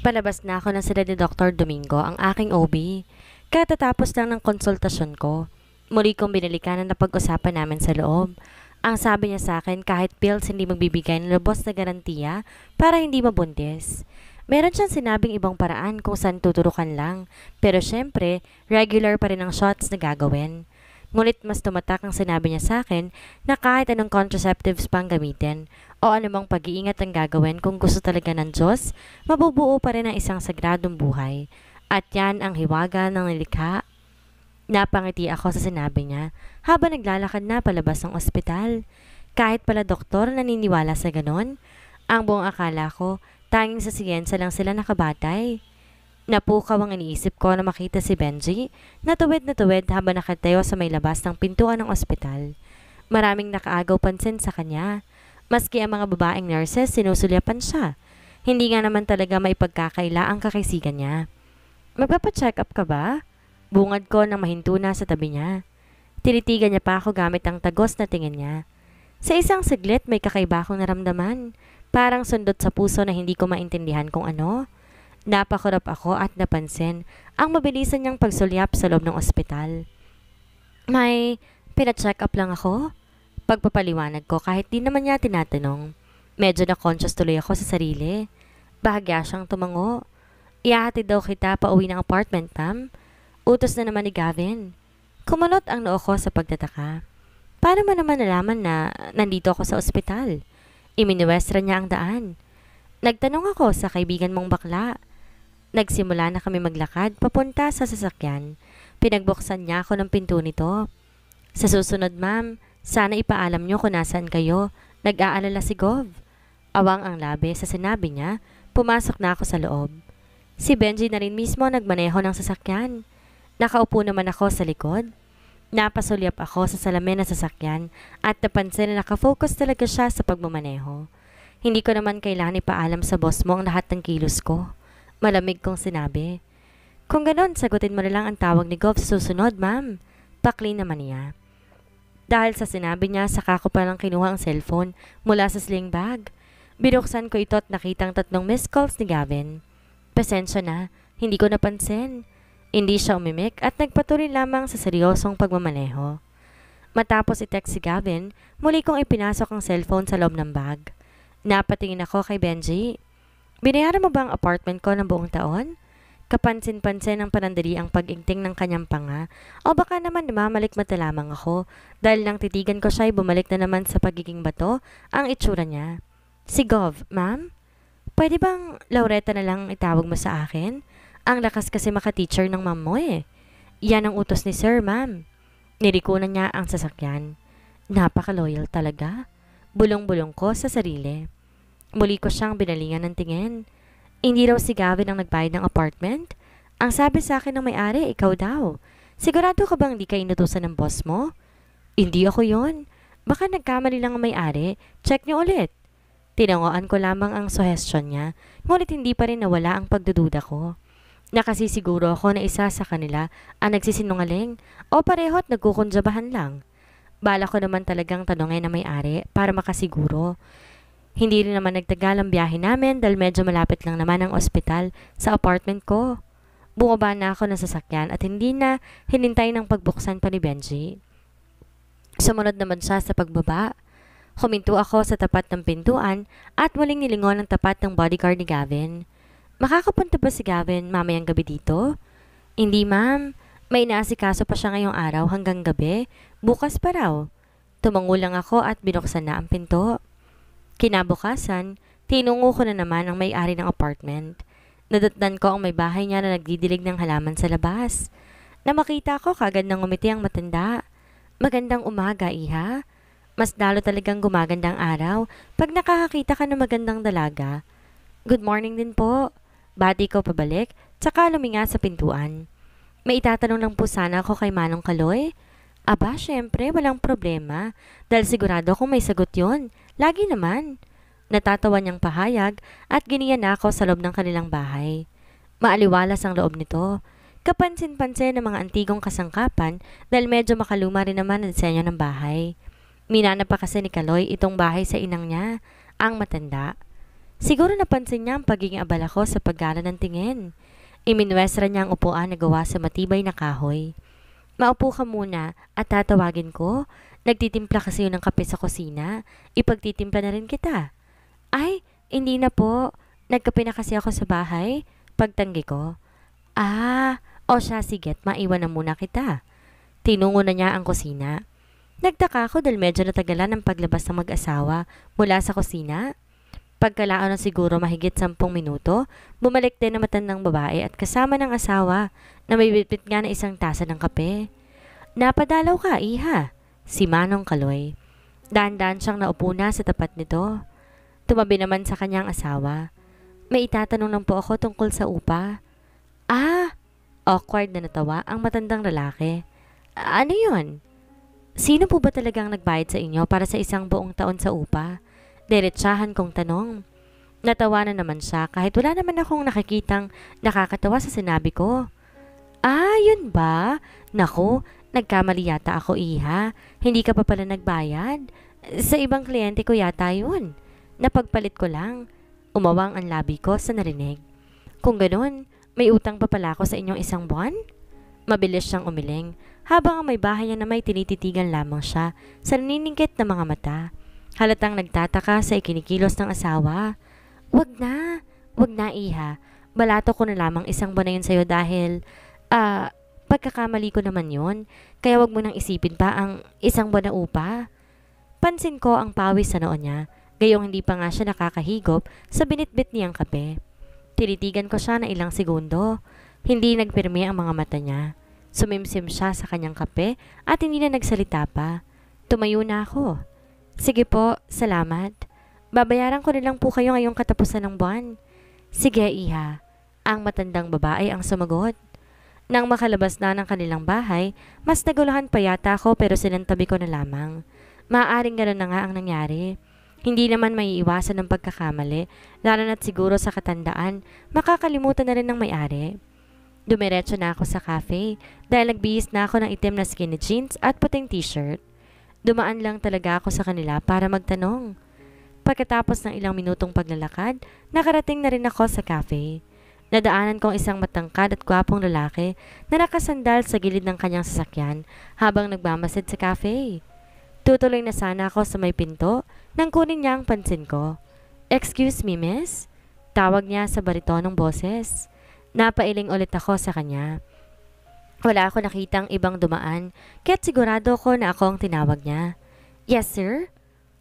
Palabas na ako ng sila ni Dr. Domingo, ang aking OB. Katatapos lang ng konsultasyon ko. Muli kong binalikan na napag-usapan namin sa loob. Ang sabi niya sa akin kahit pills hindi magbibigay ng lubos na garantiya para hindi mabuntis. Meron siyang sinabing ibang paraan kung saan tuturukan lang. Pero syempre, regular pa rin ang shots na gagawin. Ngunit mas tumatak ang sinabi niya sa akin na kahit anong contraceptives pang gamitin o anumang pag-iingat ang gagawin kung gusto talaga ng Diyos, mabubuo pa rin ang isang sagradong buhay. At yan ang hiwaga ng nilikha. Napangiti ako sa sinabi niya habang naglalakad na palabas ng ospital. Kahit pala doktor naniniwala sa ganon, ang buong akala ko tanging sa siyensa lang sila nakabatay. Napukaw ang iniisip ko na makita si Benji na tuwid habang nakatayo sa may labas ng pintuan ng ospital. Maraming nakaagaw pansin sa kanya. Maski ang mga babaeng nurses sinusulyapan siya. Hindi nga naman talaga maipagkakaila ang kakaisigan niya. Magpapacheck up ka ba? Bungad ko nang mahinto na sa tabi niya. Tinitigan niya pa ako gamit ang tagos na tingin niya. Sa isang saglit may kakaiba akong naramdaman. Parang sundot sa puso na hindi ko maintindihan kung ano. Napakurap ako at napansin ang mabilisan niyang pagsulyap sa loob ng ospital. May pina-check up lang ako? Pagpapaliwanag ko kahit di naman niya tinatanong. Medyo na-conscious tuloy ako sa sarili. Bahagya siyang tumango. Ihahatid daw kita pa uwi ng apartment, ma'am. Utos na naman ni Gavin. Kumunot ang noo ko sa pagtataka. Paano man naman nalaman na nandito ako sa ospital? Iminuwestra niya ang daan. Nagtanong ako sa kaibigan mong bakla. Nagsimula na kami maglakad papunta sa sasakyan. Pinagbuksan niya ako ng pinto nito. Sa susunod, ma'am, sana ipaalam niyo kung nasaan kayo. Nag-aalala si Gov. Awang ang labi sa sinabi niya, pumasok na ako sa loob. Si Benji na rin mismo nagmaneho ng sasakyan. Nakaupo naman ako sa likod. Napasulyap ako sa salamin ng sasakyan at napansin na nakafocus talaga siya sa pagmamaneho. Hindi ko naman kailangan ipaalam sa boss mo ang lahat ng kilos ko. Malamig kong sinabi. Kung ganon, sagutin mo na lang ang tawag ni Gov sa susunod, ma'am. Pakli naman niya. Dahil sa sinabi niya, saka ko palang kinuha ang cellphone mula sa sling bag. Binuksan ko ito at nakitang 3 missed calls ni Gavin. Pasensya na, hindi ko napansin. Hindi siya umimik at nagpatuloy lamang sa seryosong pagmamaneho. Matapos i-text si Gavin, muli kong ipinasok ang cellphone sa loob ng bag. Napatingin ako kay Benji. Binayaran mo ba ang apartment ko ng buong taon? Kapansin-pansin ng panandali ang pag-ingting ng kanyang panga o baka naman namamalikmata lamang ako dahil nang titigan ko siya ay bumalik na naman sa pagiging bato ang itsura niya. Si Gov, ma'am? Pwede bang Laureta na lang itawag mo sa akin? Ang lakas kasi maka-teacher ng ma'am mo eh. Yan ang utos ni sir, ma'am. Nilikunan niya ang sasakyan. Napaka-loyal talaga. Bulong-bulong ko sa sarili. Muli ko siyang binalingan ng tingin. Hindi raw si Gavin ang nagbayad ng apartment? Ang sabi sa akin ng may-ari, ikaw daw. Sigurado ka bang di ka inutusan ng boss mo? Hindi ako yon. Baka nagkamali lang ang may-ari. Check niyo ulit. Tinangoan ko lamang ang suggestion niya, ngunit hindi pa rin nawala ang pagdududa ko. Nakasisiguro ako na isa sa kanila ang nagsisinungaling o pareho't nagkukundyabahan lang. Bala ko naman talagang tanongin na may-ari para makasiguro. Hindi rin naman nagtagal ang biyahe namin dahil medyo malapit lang naman ang ospital sa apartment ko. Bumaba na ako ng sasakyan at hindi na hinintay ng pagbuksan pa ni Benji. Sumunod naman siya sa pagbaba. Huminto ako sa tapat ng pintuan at muling nilingon ang tapat ng bodyguard ni Gavin. Makakapunta ba si Gavin mamayang gabi dito? Hindi, ma'am. May inaasikaso pa siya ngayong araw hanggang gabi. Bukas pa raw. Tumango lang ako at binuksan na ang pinto. Kinabukasan, tinungo ko na naman ang may-ari ng apartment. Nadatnan ko ang may bahay niya na nagdidilig ng halaman sa labas. Na makita ko kagad nang umiti ang matanda. Magandang umaga, iha. Mas lalo talagang gumagandang araw pag nakakakita ka ng magandang dalaga. Good morning din po. Bati ko pabalik, tsaka luminga sa pintuan. May itatanong lang po sana ako kay Manong Kaloy. Aba, syempre, walang problema. Dahil sigurado akong may sagot yon. Lagi naman. Natatawa niyang pahayag at giniyan na ako sa loob ng kanilang bahay. Maaliwalas ang loob nito. Kapansin-pansin ng mga antigong kasangkapan dahil medyo makaluma rin naman ang disenyo ng bahay. Minana pa kasi ni Kaloy itong bahay sa inang niya, ang matanda. Siguro napansin niya ang pagiging abala ko sa paggala ng tingin. Iminwestra niya ang upuan na gawa sa matibay na kahoy. Maupo ka muna at tatawagin ko. Nagtitimpla kasi yun ng kape sa kusina. Ipagtitimpla na rin kita. Ay, hindi na po. Nagkape na kasi ako sa bahay. Pagtanggi ko. Ah, o siya siget, maiwan na muna kita. Tinungo na niya ang kusina. Nagtaka ako dahil medyo natagalan ang paglabas ng mag-asawa mula sa kusina. Pagkalaan na siguro mahigit 10 minuto, bumalik din ang matandang babae at kasama ng asawa na may bitbit nga na isang tasa ng kape. Napadalaw ka, iha. Si Manong Kaloy. Dahan-dahan siyang naupo na sa tapat nito. Tumabi naman sa kanyang asawa. May itatanong lang po ako tungkol sa upa. Ah, awkward na natawa ang matandang lalaki. Ano yun? Sino po ba talagang nagbayad sa inyo para sa isang buong taon sa upa? Diretsahan kong tanong. Natawa na naman siya kahit wala naman akong nakikitang nakakatawa sa sinabi ko. Ah, yun ba? Naku, nagkamali yata ako, iha. Hindi ka pa pala nagbayad. Sa ibang kliyente ko yata yun. Napagpalit ko lang. Umawang ang labi ko sa narinig. Kung ganun, may utang pa pala ako sa inyong isang buwan? Mabilis siyang umiling habang ang may bahay niya na may tinititigan lamang siya sa naniningkit na mga mata. Halatang nagtataka sa ikinikilos ng asawa. Wag na iha. Balato ko na lamang isang buwan na yun sa'yo dahil, pagkakamali ko naman yun. Kaya wag mo nang isipin pa ang isang buwan na upa. Pansin ko ang pawis sa noo niya, gayong hindi pa nga siya nakakahigop sa binitbit niyang kape. Tinitigan ko siya na ilang segundo. Hindi nagpirmi ang mga mata niya. Sumimsim siya sa kanyang kape at hindi na nagsalita pa. Tumayo na ako. Sige po, salamat. Babayaran ko nilang po kayo ngayong katapusan ng buwan. Sige, iha. Ang matandang babae ang sumagot. Nang makalabas na ng kanilang bahay, mas naguluhan pa yata ako pero sinantabi ko na lamang. Maaaring gano'n na nga ang nangyari. Hindi naman may iwasan ng pagkakamali, lalo na't siguro sa katandaan, makakalimutan na rin ng may-ari. Dumiretso na ako sa cafe dahil nagbihis na ako ng itim na skinny jeans at puting t-shirt. Dumaan lang talaga ako sa kanila para magtanong. Pagkatapos ng ilang minutong paglalakad, nakarating na rin ako sa cafe. Nadaanan kong isang matangkad at gwapong lalaki na nakasandal sa gilid ng kanyang sasakyan habang nagmamasid sa cafe. Tutuloy na sana ako sa may pinto nang kunin niya ang pansin ko. Excuse me, miss? Tawag niya sa baritonong boses. Napailing ulit ako sa kanya. Wala ako nakitang ibang dumaan, kaya't sigurado ko na ako ang tinawag niya. Yes, sir?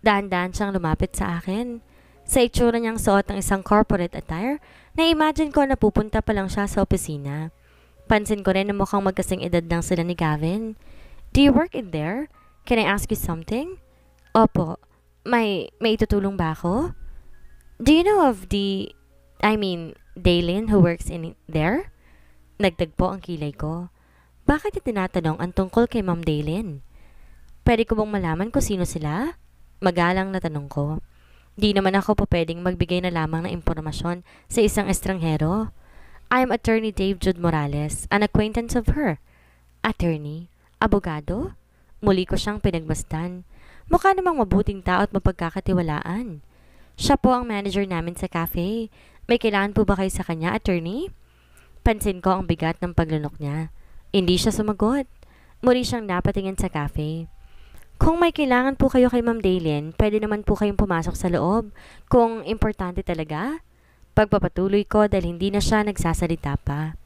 Dahan-dahan siyang lumapit sa akin. Sa itsura niyang suot ng isang corporate attire, na-imagine ko na pupunta pa lang siya sa opisina. Pansin ko rin na mukhang magkasing edad lang sila ni Gavin. Do you work in there? Can I ask you something? Opo. May itutulong ba ako? Do you know of Daylin who works in there? Nagtagpo ang kilay ko. Bakit niya tinatanong ang tungkol kay Ma'am Daylin? Pwede ko bang malaman kung sino sila? Magalang na tanong ko. Di naman ako po pwedeng magbigay na lamang ng impormasyon sa isang estranghero. I am Attorney Dave Jude Morales, an acquaintance of her. Attorney? Abogado? Muli ko siyang pinagmasdan. Mukha namang mabuting tao at mapagkakatiwalaan. Siya po ang manager namin sa cafe. May kailangan po ba kayo sa kanya, attorney? Pansin ko ang bigat ng paglunok niya. Hindi siya sumagot. Muli siyang napatingin sa cafe. Kung may kailangan po kayo kay Ma'am Daylin, pwede naman po kayong pumasok sa loob. Kung importante talaga. Pagpapatuloy ko dahil hindi na siya nagsasalita pa.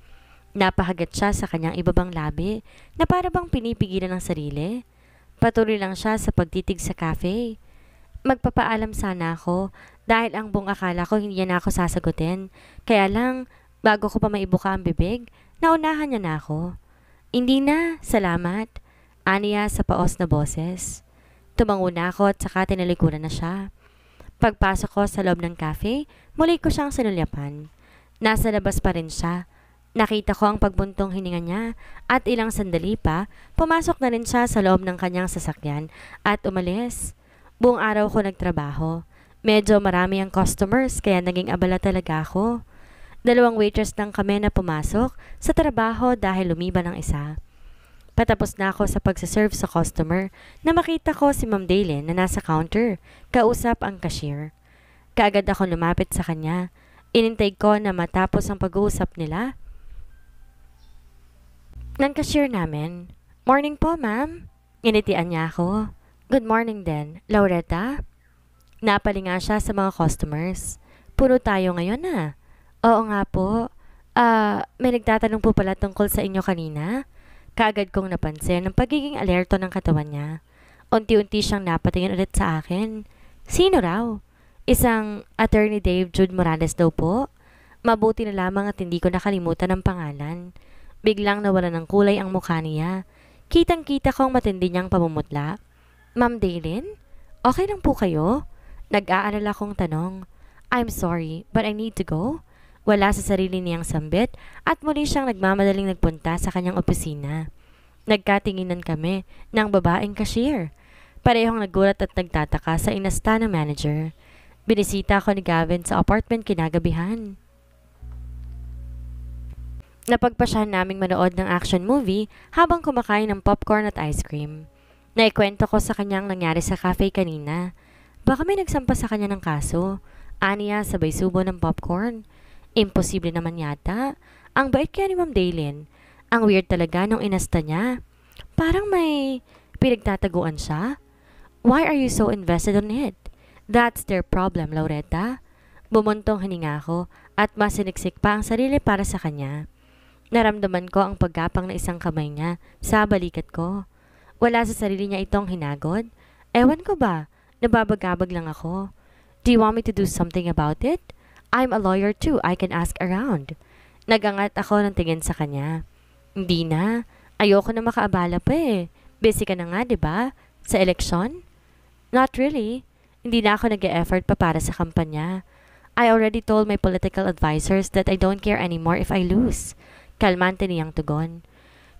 Napahagat siya sa kanyang ibabang labi na para bang pinipigilan ng sarili. Patuloy lang siya sa pagtitig sa cafe. Magpapaalam sana ako dahil ang buong akala ko hindi niya na ako sasagutin. Kaya lang, bago ko pa maibuka ang bibig, naunahan niya na ako. Hindi na, salamat. Aniya sa paos na boses. Tumango na ako at saka tinalikuran na siya. Pagpasok ko sa loob ng cafe, muli ko siyang sinulyapan. Nasa labas pa rin siya. Nakita ko ang pagbuntong hininga niya at ilang sandali pa, pumasok na rin siya sa loob ng kanyang sasakyan at umalis. Buong araw ko nagtrabaho. Medyo marami ang customers kaya naging abala talaga ako. 2 waitress lang kami na pumasok sa trabaho dahil lumiban ang isa. Patapos na ako sa pagsaserve sa customer na makita ko si Ma'am Daylin na nasa counter, kausap ang cashier. Kaagad ako lumapit sa kanya. Inintay ko na matapos ang pag-uusap nila ng cashier namin. Morning po, ma'am. Initian niya ako. Good morning din, Laureta. Napalinga siya sa mga customers. Puro tayo ngayon na. Oo nga po. May nagtatanong po pala tungkol sa inyo kanina. Kaagad kong napansin ang pagiging alerto ng katawan niya. Unti-unti siyang napatingin ulit sa akin. Sino raw? Isang Attorney Dave Jude Morales daw po. Mabuti na lamang at hindi ko nakalimutan ang pangalan. Biglang nawala ng kulay ang mukha niya. Kitang-kita kong matindi niyang pamumutla. Ma'am Daylin? Okay lang po kayo? Nag-aalala kong tanong. I'm sorry, but I need to go. Wala sa sarili niyang sambit at muli siyang nagmamadaling nagpunta sa kanyang opisina. Nagkatinginan kami ng babaeng cashier. Parehong nagulat at nagtataka sa inasta ng manager. Binisita ako ni Gavin sa apartment kinagabihan. Napagpasyahan naming manood ng action movie habang kumakain ng popcorn at ice cream. Naikwento ko sa kanyang nangyari sa cafe kanina. Baka may nagsampa sa kanya ng kaso. Aniya sabay subo ng popcorn. Imposible naman yata. Ang bait kaya ni Ma'am Daylin. Ang weird talaga nung inasta niya. Parang may pinagtataguan siya. Why are you so invested on it? That's their problem, Laureta. Bumuntong hininga ako at mas siniksik pa ang sarili para sa kanya. Naramdaman ko ang paggapang na isang kamay niya sa balikat ko. Wala sa sarili niya itong hinagod. Ewan ko ba? Nababagabag lang ako. Do you want me to do something about it? I'm a lawyer too. I can ask around. Nagangat ako ng tingin sa kanya. Hindi na. Ayoko na makaabala pa eh. Busy ka na nga, di ba? Sa eleksyon? Not really. Hindi na ako nag-e-effort pa para sa kampanya. I already told my political advisors that I don't care anymore if I lose. Kalmante niyang tugon.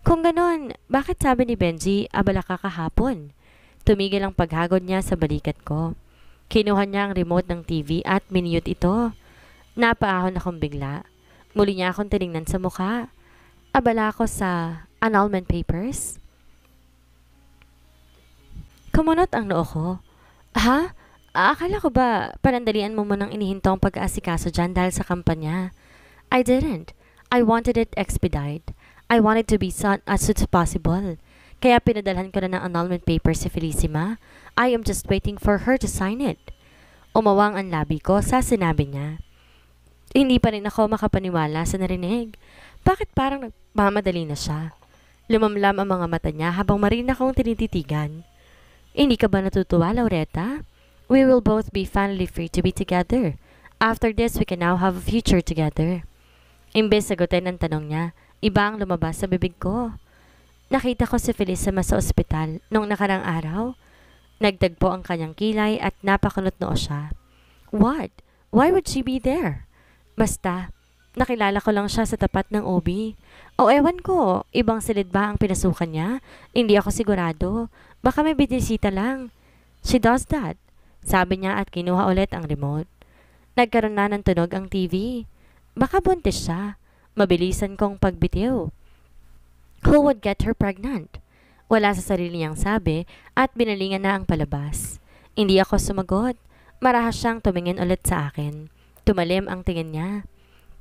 Kung ganon, bakit sabi ni Benji, abala ka kahapon? Tumigil ang paghagod niya sa balikat ko. Kinuha niya ang remote ng TV at minute ito. Napaahon akong bigla. Muli niya akong tinignan sa mukha. Abala ako sa annulment papers. Kumunot ang noo ko. Ha? Akala ko ba panandalian mo munang inihinto ang pag-aasikaso dyan dahil sa kampanya? I didn't. I wanted it expedite. I wanted to be as soon as possible. Kaya pinadalhan ko na ng annulment paper si Felicima. I am just waiting for her to sign it. Umawang ang labi ko sa sinabi niya. Hindi pa rin ako makapaniwala sa narinig. Bakit parang nagmamadali na siya? Lumamlam ang mga mata niya habang marina akong tinititigan. Hindi ka ba natutuwa, Laureta? We will both be finally free to be together. After this, we can now have a future together. Imbes sagutin ang tanong niya, iba ang lumabas sa bibig ko. Nakita ko si Felicima sa ospital noong nakarang araw. Nagtagpo ang kanyang kilay at napakunot noo siya. What? Why would she be there? Basta, nakilala ko lang siya sa tapat ng OB. O ewan ko, ibang silid ba ang pinasukan niya? Hindi ako sigurado. Baka may binisita lang. She does that. Sabi niya at kinuha ulit ang remote. Nagkaroon na ng tunog ang TV. Baka buntis siya. Mabilisan kong pagbitiw. Who would get her pregnant? Wala sa sarili niyang sabi at binalingan na ang palabas. Hindi ako sumagot. Marahas siyang tumingin ulit sa akin. Tumalim ang tingin niya.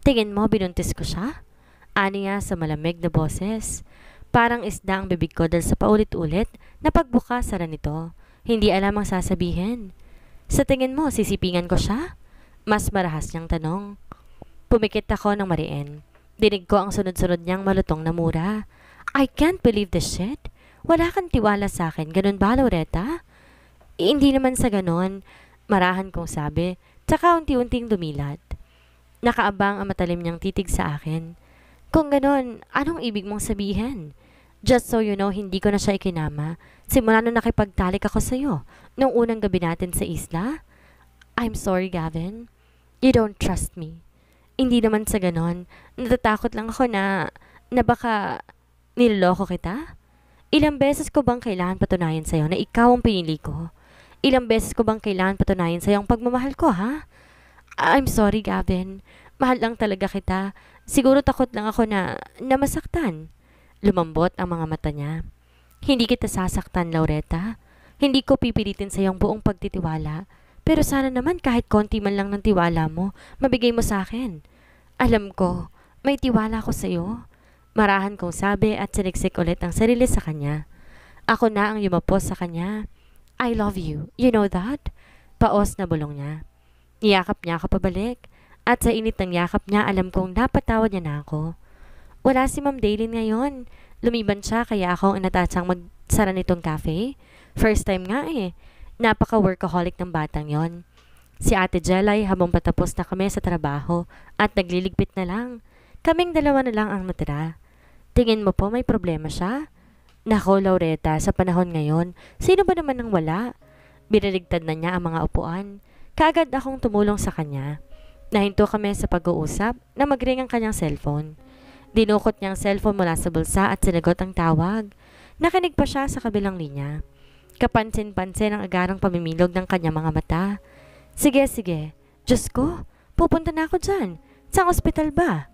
Tingin mo binuntis ko siya? Ani niya sa malamig na boses. Parang isda ang bibig ko dahil sa paulit-ulit na pagbuka-sara nito. Hindi alam ang sasabihin. Sa tingin mo, sisipingan ko siya? Mas marahas niyang tanong. Pumikit ako ng mariin. Dinig ko ang sunod-sunod niyang malutong na mura. I can't believe this shit. Wala kang tiwala sa akin. Ganun ba, Laureta? Hindi naman sa ganun. Marahan kong sabi. Tsaka unti-unting dumilat. Nakaabang ang matalim niyang titig sa akin. Kung ganun, anong ibig mong sabihin? Just so you know, hindi ko na siya ikinama. Simula nung nakipagtalik ako sa'yo. Nung unang gabi natin sa isla. I'm sorry, Gavin. You don't trust me. Hindi naman sa ganon. Natatakot lang ako na baka niloloko kita. Ilang beses ko bang kailangan patunayan sa'yo na ikaw ang pinili ko? Ilang beses ko bang kailangan patunayan sa'yo ang pagmamahal ko, ha? I'm sorry, Gavin. Mahal lang talaga kita. Siguro takot lang ako na masaktan. Lumambot ang mga mata niya. Hindi kita sasaktan, Laureta. Hindi ko pipilitin sa iyong buong pagtitiwala. Pero sana naman kahit konti man lang ng tiwala mo, mabigay mo sa akin. Alam ko, may tiwala ko sa'yo. Marahan kong sabi at siniksik ulit ang sarili sa kanya. Ako na ang yumapos sa kanya. I love you, you know that? Paos na bulong niya. Niyakap niya ako pabalik. At sa init ng yakap niya, alam kong napatawad niya na ako. Wala si Ma'am Daylin ngayon. Lumiban siya kaya ako ang inatatsang magsara nitong cafe. First time nga eh. Napaka-workaholic ng batang yon. Si Ate Jelay habang patapos na kami sa trabaho at nagliligpit na lang. Kaming dalawa na lang ang natira. Tingin mo po may problema siya? Nako, Laureta, sa panahon ngayon, sino ba naman ang wala? Binaligtad na niya ang mga upuan. Kaagad akong tumulong sa kanya. Nahinto kami sa pag-uusap na magring ang kanyang cellphone. Dinukot niya ang cellphone mula sa bulsa at sinagot ang tawag. Nakinig pa siya sa kabilang linya. Kapansin-pansin ang agarang pamimilog ng kanyang mga mata. Sige, sige. Diyos ko, pupunta na ako dyan. Saan ospital ba?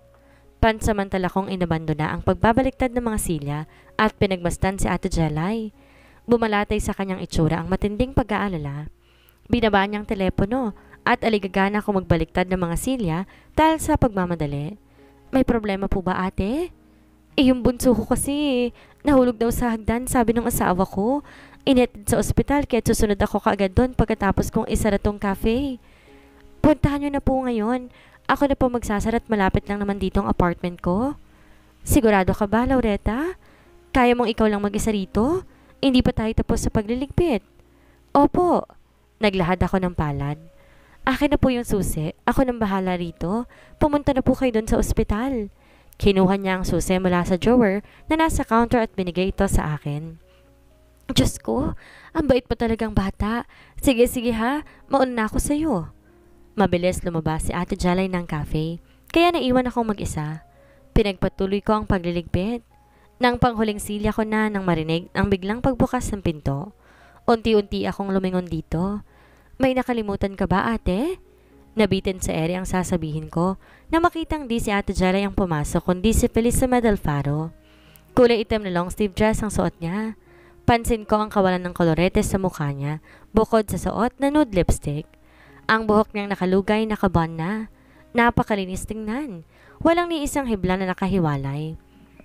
Pansamantala kong inabando na ang pagbabaliktad ng mga silya at pinagmasdan si Ate Jelay. Bumalatay sa kanyang itsura ang matinding pag-aalala. Binaba niyang telepono at aligagana akong magbaliktad ng mga silya dahil sa pagmamadali. May problema po ba, ate? Yung bunso ko kasi, nahulog daw sa hagdan, sabi ng asawa ko. Inatid sa ospital kaya susunod ako kaagad doon pagkatapos kong isara tong cafe. Puntahan niyo na po ngayon. Ako na po magsasarat, malapit lang naman dito ang apartment ko. Sigurado ka ba, Laureta? Kaya mong ikaw lang mag-isa rito? Hindi pa tayo tapos sa pagliligpit. Opo. Naglahad ako ng palad. Akin na po yung susi. Ako nang bahala rito. Pumunta na po kayo doon sa ospital. Kinuha niya ang susi mula sa drawer na nasa counter at binigay ito sa akin. Diyos ko, ang bait pa talagang bata. Sige, sige ha, mauna na ako sa'yo. Mabilis lumabas si Ate Jelay ng cafe, kaya naiwan akong mag-isa. Pinagpatuloy ko ang pagliligpit. Nang panghuling silya ko na nang marinig ang biglang pagbukas ng pinto. Unti-unti akong lumingon dito. May nakalimutan ka ba, ate? Nabitin sa ere ang sasabihin ko na makitang di si Ate Jelay ang pumasok kundi si Felisa Medalfaro. Kulay itim na long sleeve dress ang suot niya. Pansin ko ang kawalan ng kolorete sa mukha niya bukod sa suot na nude lipstick. Ang buhok niyang nakalugay nakabon na. Napakalinis tingnan. Walang ni isang hibla na nakahiwalay.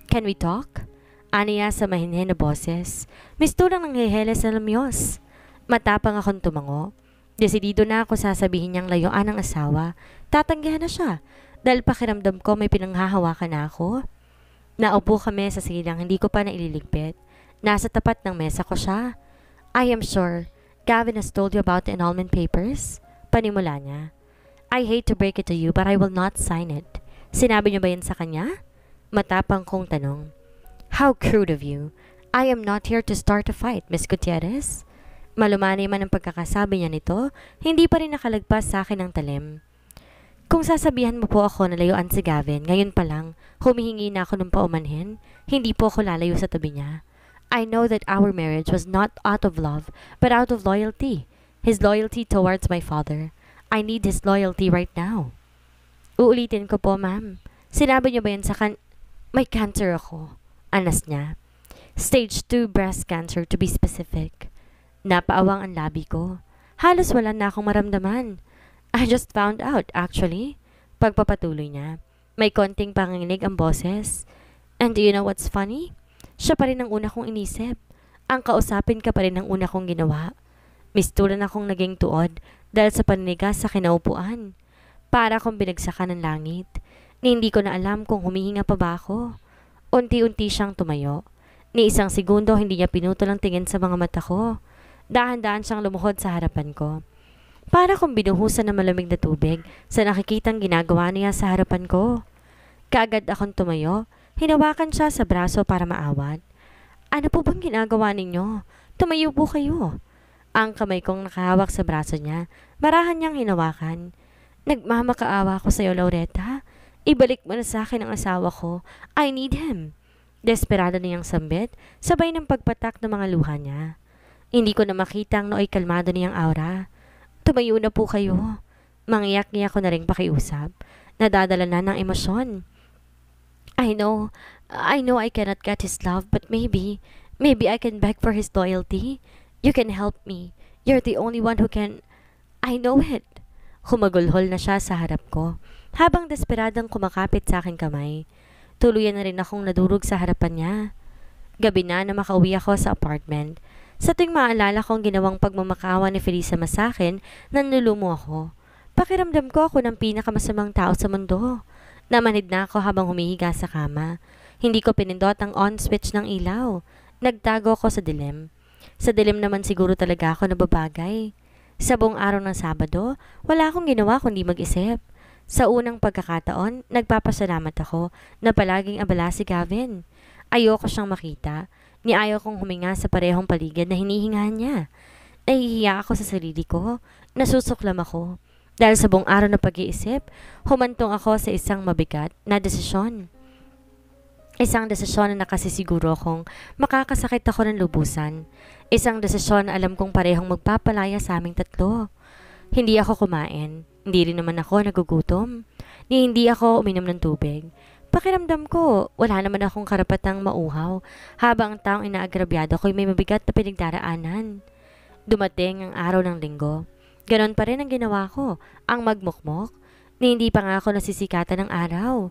Can we talk? Aniya sa mahinhin na boses. Misturang nanghiheles na lamyos. Matapang akong tumango. Desidido na ako sasabihin niyang layuan ang asawa. Tatanggihan na siya dahil pakiramdam ko may pinanghahawakan na ako. Naupo kami sa silang hindi ko pa naililigpit. Nasa tapat ng mesa ko siya. I am sure Gavin has told you about the annulment papers. Panimula niya. I hate to break it to you but I will not sign it. Sinabi niyo ba yan sa kanya? Matapang kong tanong. How crude of you. I am not here to start a fight, Miss Gutierrez. Malumanay man ang pagkakasabi niya nito, hindi pa rin nakalagpas sa akin ang talim. Kung sasabihan mo po ako na layuan si Gavin, ngayon pa lang, humihingi na ako ng paumanhin, hindi po ako lalayo sa tabi niya. I know that our marriage was not out of love, but out of loyalty. His loyalty towards my father. I need his loyalty right now. Uulitin ko po, ma'am. Sinabi niyo ba yan sa May cancer ako. Anas niya. Stage 2 breast cancer to be specific. Napaawang ang labi ko. Halos wala na akong maramdaman. I just found out, actually. Pagpapatuloy niya. May konting panginginig ang boses. And do you know what's funny? Siya pa rin ang una kong inisip. Ang kausapin ka pa rin ang una kong ginawa. Mistulan akong naging tuod dahil sa paninigas sa kinaupuan. Para akong binagsakan ng langit. Ni hindi ko na alam kung humihinga pa ba ako. Unti-unti siyang tumayo. Ni isang segundo hindi niya pinutol ang tingin sa mga mata ko. Dahan-dahan siyang lumuhod sa harapan ko. Para kong binuhusan ng malamig na tubig sa nakikitang ginagawa niya sa harapan ko. Kaagad akong tumayo, hinawakan siya sa braso para maawat. Ano po bang ginagawa ninyo? Tumayo po kayo. Ang kamay kong nakahawak sa braso niya, marahan niyang hinawakan. Nagmamakaawa ko sa iyo, Laureta. Ibalik mo na sa akin ang asawa ko. I need him. Desperado niyang sambit, sabay ng pagpatak ng mga luha niya. Hindi ko na makita ang nooy kalmado niyang aura. Tumayo na po kayo. Mangiyak niya ako na rin pakiusap. Nadadala na ng emosyon. I know I cannot get his love, but maybe I can beg for his loyalty. You can help me. You're the only one who can... I know it. Humagulhol na siya sa harap ko, habang desperadang kumakapit sa aking kamay. Tuluyan na rin akong nadurog sa harapan niya. Gabi na makauwi ako sa apartment. Sa tuwing maalala kong ginawang pagmamakawa ni Felisa sa akin, nanlulumo ako. Pakiramdam ko ako ng pinakamasamang tao sa mundo. Namanhid na ako habang humihiga sa kama. Hindi ko pinindot ang on switch ng ilaw. Nagtago ako sa dilim. Sa dilim naman siguro talaga ako nababagay. Sa buong araw ng Sabado, wala akong ginawa kundi mag-isip. Sa unang pagkakataon, nagpapasalamat ako na palaging abala si Gavin. Ayoko siyang makita. Ni ayaw kong huminga sa parehong paligid na hinihingahan niya. Nahihiya ako sa sarili ko. Nasusuklam ako. Dahil sa buong araw na pag-iisip, humantong ako sa isang mabigat na desisyon. Isang desisyon na nakasisiguro kong makakasakit ako ng lubusan. Isang desisyon na alam kong parehong magpapalaya sa aming tatlo. Hindi ako kumain. Hindi rin naman ako nagugutom. Ni hindi ako uminom ng tubig. Pakiramdam ko, wala naman akong karapatang mauhaw habang ang taong inaagrabyado ko'y may mabigat na pinagdaraanan. Dumating ang araw ng linggo. Ganon pa rin ang ginawa ko, ang magmukmok, ni hindi pa nga ako nasisikatan ng araw.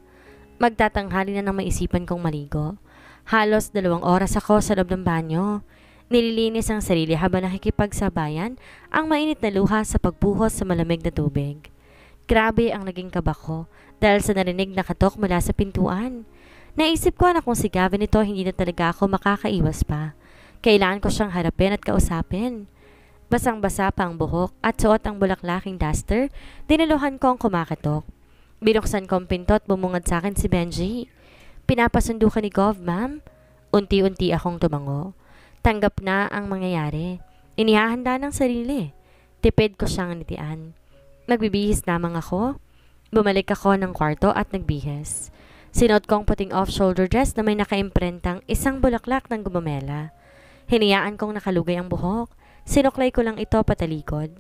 Magtatanghali na nang maisipan kong maligo. Halos 2 oras ako sa loob ng banyo. Nililinis ang sarili habang nakikipagsabayan ang mainit na luha sa pagbuhos sa malamig na tubig. Grabe ang naging kaba ko dahil sa narinig na katok mula sa pintuan. Naisip ko na kung si Gavin ito hindi na talaga ako makakaiwas pa. Kailangan ko siyang harapin at kausapin. Basang-basa pa ang buhok at suot ang bulaklaking duster, diniluhan ko ang kumakatok. Binuksan ko ang pinto at bumungad sa akin si Benji. Pinapasundo ka ni Gov, ma'am? Unti-unti akong tumango. Tanggap na ang mangyayari. Inihahanda ng sarili. Tipid ko siyang nitian. Nagbibihis lamang ako. Bumalik ako ng kwarto at nagbihis. Sinuot ko ang puting off-shoulder dress na may nakaimprentang isang bulaklak ng gumamela. Hiniyaan kong nakalugay ang buhok. Sinuklay ko lang ito patalikod.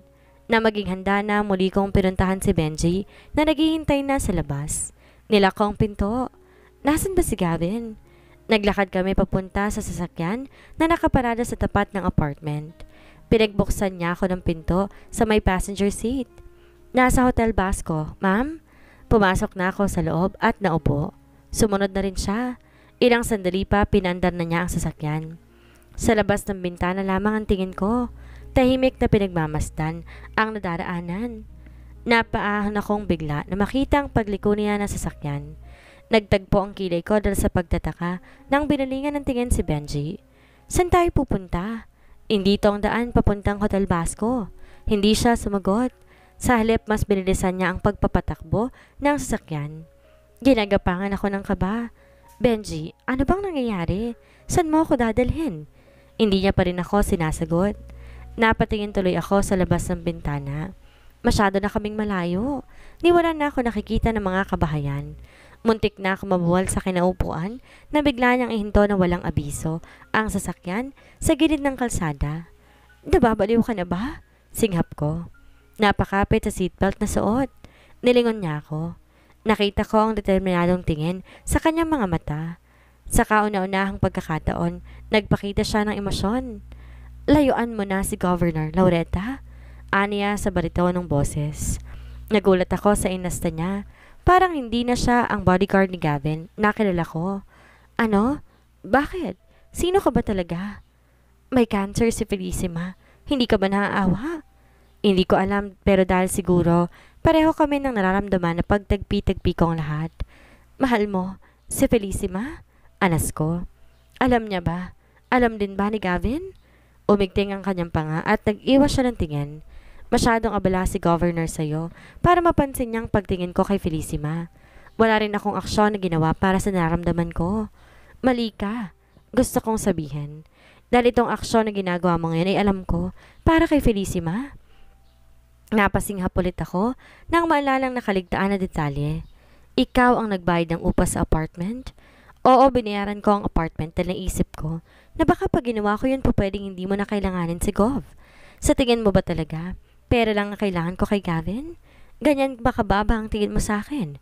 Na maging handa na muli kong pinuntahan si Benji na naghihintay na sa labas. Nilak ko ang pinto. Nasaan ba si Gavin? Naglakad kami papunta sa sasakyan na nakaparada sa tapat ng apartment. Pinagbuksan niya ako ng pinto sa may passenger seat. Nasa Hotel Basco, ma'am. Pumasok na ako sa loob at naupo. Sumunod na rin siya. Ilang sandali pa pinandar na niya ang sasakyan. Sa labas ng bintana lamang ang tingin ko. Tahimik na pinagmamasdan ang nadaraanan. Napaahon akong bigla na makita ang pagliko niya ng sasakyan. Nagtagpo ang kilay ko dahil sa pagtataka nang binalingan ng tingin si Benji. Saan tayo pupunta? Hindi ito ang daan papuntang Hotel Basco. Hindi siya sumagot. Sa halip mas binilisan niya ang pagpapatakbo ng sasakyan. Ginagapangan ako ng kaba. Benji, ano bang nangyayari? Saan mo ako dadalhin? Hindi niya pa rin ako sinasagot. Napatingin tuloy ako sa labas ng bintana. Masyado na kaming malayo. Ni wala na ako nakikita ng mga kabahayan. Muntik na ako mabuwal sa kinaupuan na bigla niyang ihinto na walang abiso ang sasakyan sa gilid ng kalsada. Nababaliw ka na ba? Singhap ko. Napakapit sa seatbelt na suot. Nilingon niya ako. Nakita ko ang determinadong tingin sa kanyang mga mata. Sa kauna-unahang pagkakataon, nagpakita siya ng emosyon. Layuan mo na si Governor Laureta, aniya sa baritonong boses. Nagulat ako sa inasta niya. Parang hindi na siya ang bodyguard ni Gavin na kilala ko. Ano? Bakit? Sino ka ba talaga? May cancer si Felicima. Hindi ka ba naaawa? Hindi ko alam pero dahil siguro pareho kami ng nararamdaman na pagtagpi-tagpi kong lahat. Mahal mo, si Felicima? Anas ko. Alam niya ba? Alam din ba ni Gavin? Umigting ang kanyang panga at nag-iwas siya ng tingin. Masyadong abala si Governor sa'yo para mapansin niyang pagtingin ko kay Felicima. Wala rin akong aksyon na ginawa para sa nararamdaman ko. Mali ka. Gusto kong sabihin. Dahil itong aksyon na ginagawa mo ngayon ay alam ko para kay Felicima. Napasinghap ulit ako nang maalalang nakaligtaan na detalye. Ikaw ang nagbayad ng upa sa apartment? Oo, binayaran ko ang apartment dahil naisip ko na baka pag ginawa ko yun po pwedeng hindi mo na kailanganin si Gov. Sa tingin mo ba talaga? Pera lang ang kailangan ko kay Gavin? Ganyan ba kababa ang tingin mo sa akin?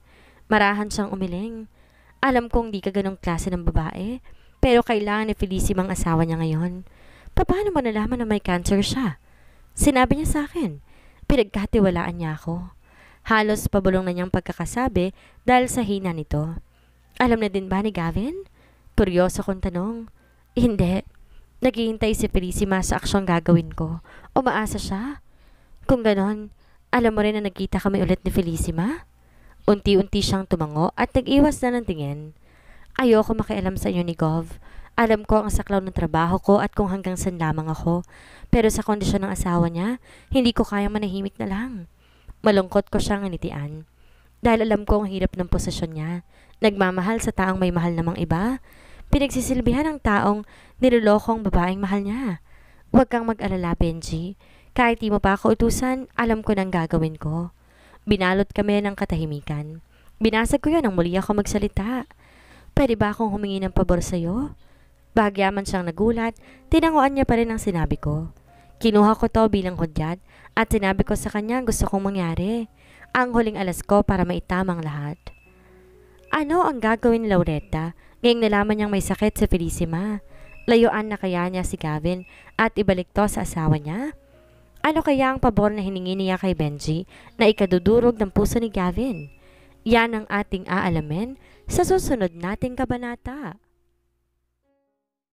Marahan siyang umiling. Alam kong di ka ganong klase ng babae, pero kailangan ni Felicima ang asawa niya ngayon. Paano mo nalaman na may cancer siya? Sinabi niya sa akin. Pinagkatiwalaan niya ako. Halos pabulong na niyang pagkakasabi dahil sa hina nito. Alam na din ba ni Gavin? Kuryoso kong tanong. Hindi. Naghihintay si Felicima sa aksyong gagawin ko. Umaasa siya. Kung ganon, alam mo rin na nagkita kami ulit ni Felicima? Unti-unti siyang tumango at nag-iwas na ng tingin. Ayoko makialam sa inyo ni Gov. Alam ko ang saklaw ng trabaho ko at kung hanggang saan lamang ako. Pero sa kondisyon ng asawa niya, hindi ko kayang manahimik na lang. Malungkot ko siyang initian. Dahil alam ko ang hirap ng posisyon niya. Nagmamahal sa taong may mahal namang iba. Pinagsisilbihan ng taong nilolokong babaeng mahal niya. Huwag kang mag-alala, Benji. Kahit di mo pa ako utusan, alam ko nang gagawin ko. Binalot kami ng katahimikan. Binasag ko yan nang muli ako magsalita. Pwede ba akong humingi ng pabor sa'yo? Bahagyaman siyang nagulat, tinanguan niya pa rin ang sinabi ko. Kinuha ko to bilang hudyat at sinabi ko sa kanya gusto kong mangyari. Ang huling alas ko para maitamang lahat. Ano ang gagawin ni Lauretta ngayong nalaman niyang may sakit si Felicima? Layuan na kaya niya si Gavin at ibalik to sa asawa niya? Ano kaya ang pabor na hiningi niya kay Benji na ikadudurog ng puso ni Gavin? Yan ang ating aalamin sa susunod nating kabanata.